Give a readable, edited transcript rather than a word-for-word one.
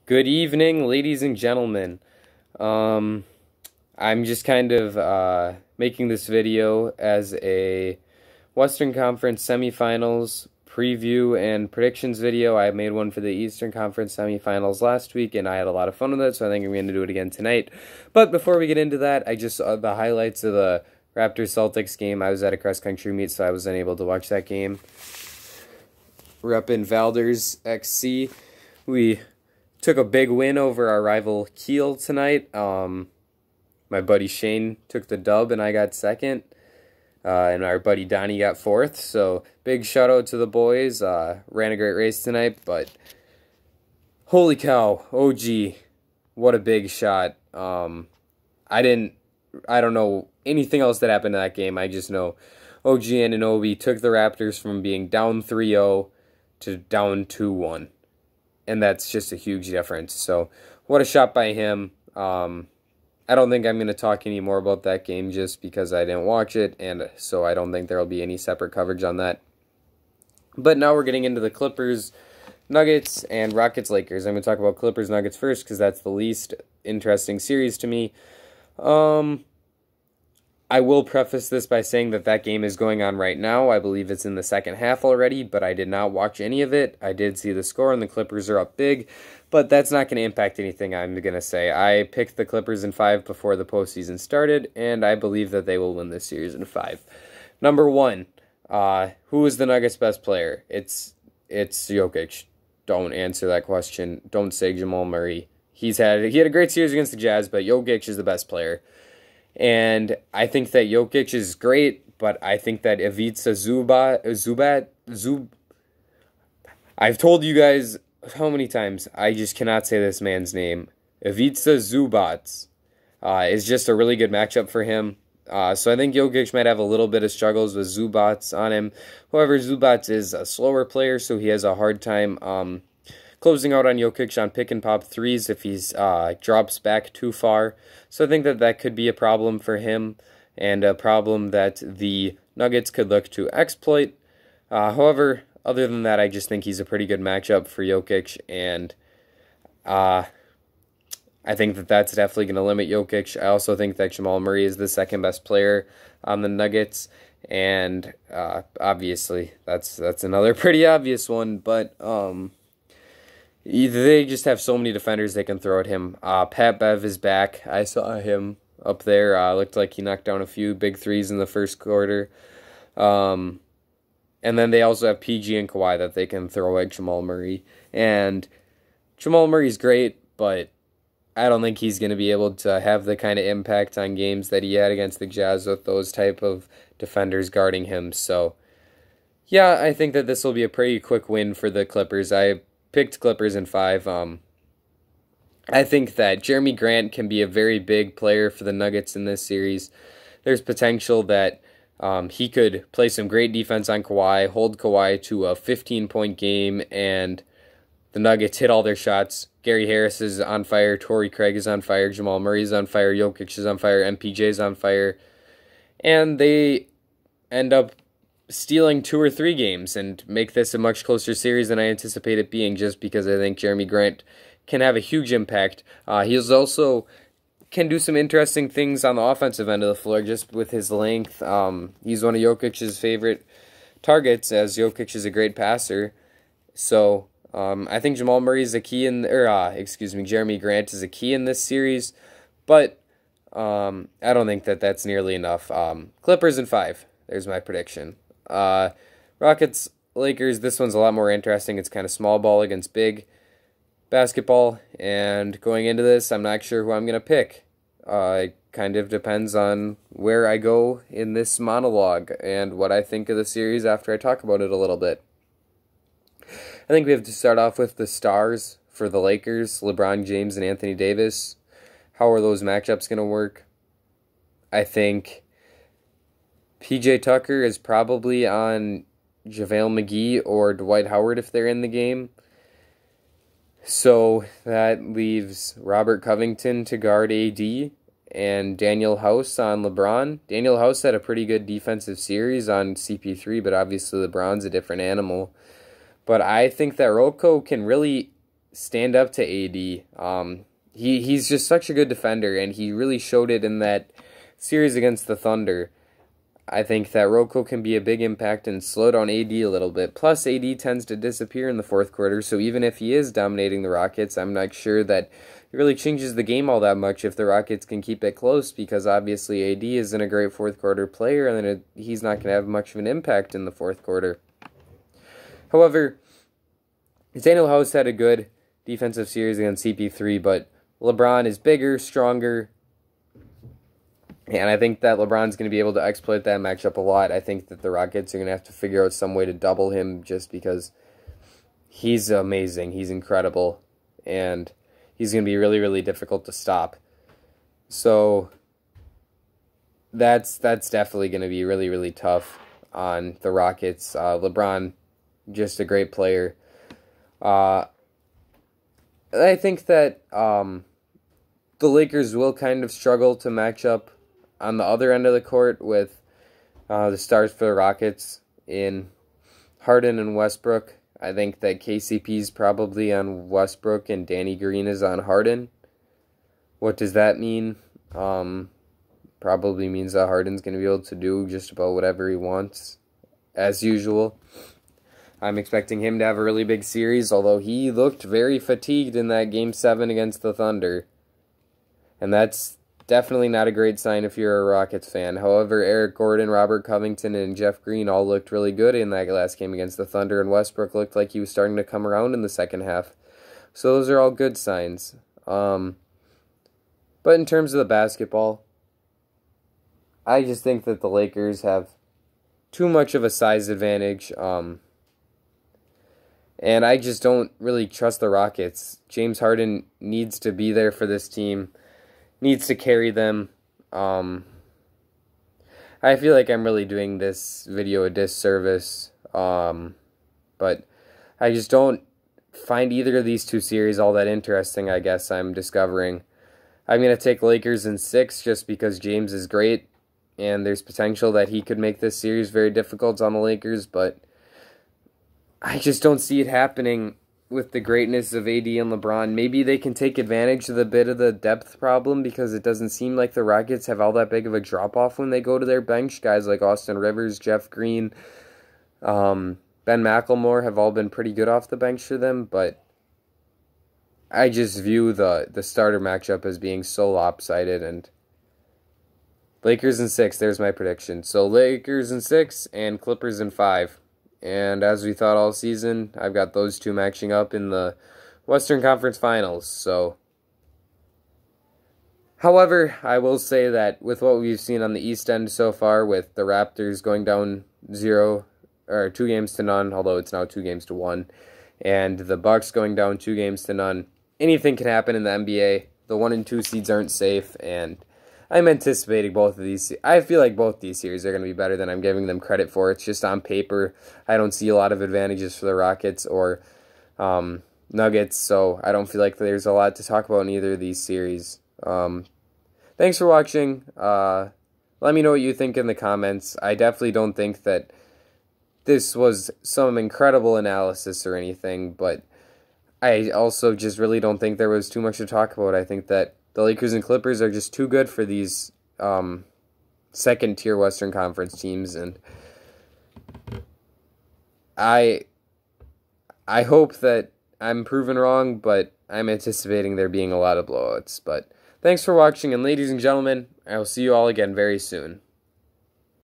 Good evening, ladies and gentlemen. I'm just kind of making this video as a Western Conference semifinals preview and predictions video. I made one for the Eastern Conference semifinals last week, and I had a lot of fun with it, so I think I'm going to do it again tonight. But before we get into that, I just saw the highlights of the Raptors-Celtics game. I was at a cross-country meet, so I wasn't able to watch that game. We're up in Valders XC. We took a big win over our rival Kiel tonight. My buddy Shane took the dub and I got second. And our buddy Donnie got fourth. So big shout out to the boys. Ran a great race tonight, but holy cow, OG, what a big shot. I don't know anything else that happened in that game. I just know OG Anunoby took the Raptors from being down 3-0 to down 2-1. And that's just a huge difference. So, what a shot by him. I don't think I'm going to talk any more about that game just because I didn't watch it, and so I don't think there will be any separate coverage on that. But now we're getting into the Clippers, Nuggets, and Rockets, Lakers. I'm going to talk about Clippers, Nuggets first because that's the least interesting series to me. I will preface this by saying that game is going on right now. I believe it's in the second half already, but I did not watch any of it. I did see the score, and the Clippers are up big, but that's not going to impact anything I'm going to say. I picked the Clippers in 5 before the postseason started, and I believe that they will win this series in 5. Number 1, who is the Nuggets' best player? It's Jokic. Don't answer that question. Don't say Jamal Murray. He had a great series against the Jazz, but Jokic is the best player. And I think that Jokic is great, but I think that Ivica Zubac, I've told you guys how many times, I just cannot say this man's name. Ivica Zubac is just a really good matchup for him. So I think Jokic might have a little bit of struggles with Zubac on him. However, Zubac is a slower player, so he has a hard time closing out on Jokic on pick-and-pop threes if he drops back too far. So I think that could be a problem for him and a problem that the Nuggets could look to exploit. However, other than that, I just think he's a pretty good matchup for Jokic, and I think that's definitely going to limit Jokic. I also think that Jamal Murray is the second best player on the Nuggets, and obviously that's another pretty obvious one, but they just have so many defenders they can throw at him. Pat Bev is back. I saw him up there. Looked like he knocked down a few big threes in the first quarter. And then they also have PG and Kawhi that they can throw at Jamal Murray. And Jamal Murray's great, but I don't think he's going to be able to have the kind of impact on games that he had against the Jazz with those type of defenders guarding him. So, yeah, I think that this will be a pretty quick win for the Clippers. I picked Clippers in 5. I think that Jeremy Grant can be a very big player for the Nuggets in this series. There's potential that he could play some great defense on Kawhi, hold Kawhi to a 15-point game, and the Nuggets hit all their shots. Gary Harris is on fire, Torrey Craig is on fire, Jamal Murray is on fire, Jokic is on fire, MPJ is on fire, and they end up stealing 2 or 3 games and make this a much closer series than I anticipate it being, just because I think Jeremy Grant can have a huge impact. He also can do some interesting things on the offensive end of the floor just with his length. He's one of Jokic's favorite targets, as Jokic is a great passer. So I think Jamal Murray is a key Jeremy Grant is a key in this series, but I don't think that's nearly enough. Clippers in 5. There's my prediction. Rockets, Lakers, this one's a lot more interesting. It's kind of small ball against big basketball, and going into this, I'm not sure who I'm going to pick. It kind of depends on where I go in this monologue and what I think of the series after I talk about it a little bit. I think we have to start off with the stars for the Lakers, LeBron James and Anthony Davis. How are those matchups going to work? I think PJ Tucker is probably on JaVale McGee or Dwight Howard if they're in the game. So that leaves Robert Covington to guard AD and Daniel House on LeBron. Daniel House had a pretty good defensive series on CP3, but obviously LeBron's a different animal. But I think that Rocco can really stand up to AD. He's just such a good defender, and he really showed it in that series against the Thunder. I think that Rocco can be a big impact and slow down AD a little bit. Plus, AD tends to disappear in the fourth quarter, so even if he is dominating the Rockets, I'm not sure that it really changes the game all that much if the Rockets can keep it close, because obviously AD isn't a great fourth quarter player, and then he's not going to have much of an impact in the fourth quarter. However, Daniel House had a good defensive series against CP3, but LeBron is bigger, stronger, and I think that LeBron's going to be able to exploit that matchup a lot. I think that the Rockets are going to have to figure out some way to double him just because he's amazing. He's incredible. And he's going to be really, really difficult to stop. So that's definitely going to be really, really tough on the Rockets. LeBron, just a great player. I think that the Lakers will kind of struggle to match up on the other end of the court with the stars for the Rockets in Harden and Westbrook. I think that KCP's probably on Westbrook and Danny Green is on Harden. What does that mean? Probably means that Harden's going to be able to do just about whatever he wants, as usual. I'm expecting him to have a really big series, although he looked very fatigued in that Game 7 against the Thunder. And that's definitely not a great sign if you're a Rockets fan. However, Eric Gordon, Robert Covington, and Jeff Green all looked really good in that last game against the Thunder, and Westbrook looked like he was starting to come around in the second half. So those are all good signs. But in terms of the basketball, I just think that the Lakers have too much of a size advantage. And I just don't really trust the Rockets. James Harden needs to be there for this team. Needs to carry them. I feel like I'm really doing this video a disservice. But I just don't find either of these two series all that interesting, I guess I'm discovering. I'm going to take Lakers in 6 just because James is great. And there's potential that he could make this series very difficult on the Lakers. But I just don't see it happening with the greatness of AD and LeBron. Maybe they can take advantage of the bit of the depth problem because it doesn't seem like the Rockets have all that big of a drop-off when they go to their bench. Guys like Austin Rivers, Jeff Green, Ben McLemore have all been pretty good off the bench for them, but I just view the starter matchup as being so lopsided, and Lakers in 6, there's my prediction. So Lakers in 6 and Clippers in 5. And as we thought all season, I've got those two matching up in the Western Conference Finals. So, however, I will say that with what we've seen on the East End so far, with the Raptors going down 2 games to none, although it's now 2 games to 1, and the Bucks going down 2 games to none, anything can happen in the NBA. The 1 and 2 seeds aren't safe, and I'm anticipating both of these. I feel like both these series are going to be better than I'm giving them credit for. It's just on paper. I don't see a lot of advantages for the Rockets or Nuggets, so I don't feel like there's a lot to talk about in either of these series. Thanks for watching. Let me know what you think in the comments. I definitely don't think that this was some incredible analysis or anything, but I also just really don't think there was too much to talk about. I think that the Lakers and Clippers are just too good for these second-tier Western Conference teams, and I hope that I'm proven wrong, but I'm anticipating there being a lot of blowouts. But thanks for watching, and ladies and gentlemen, I will see you all again very soon.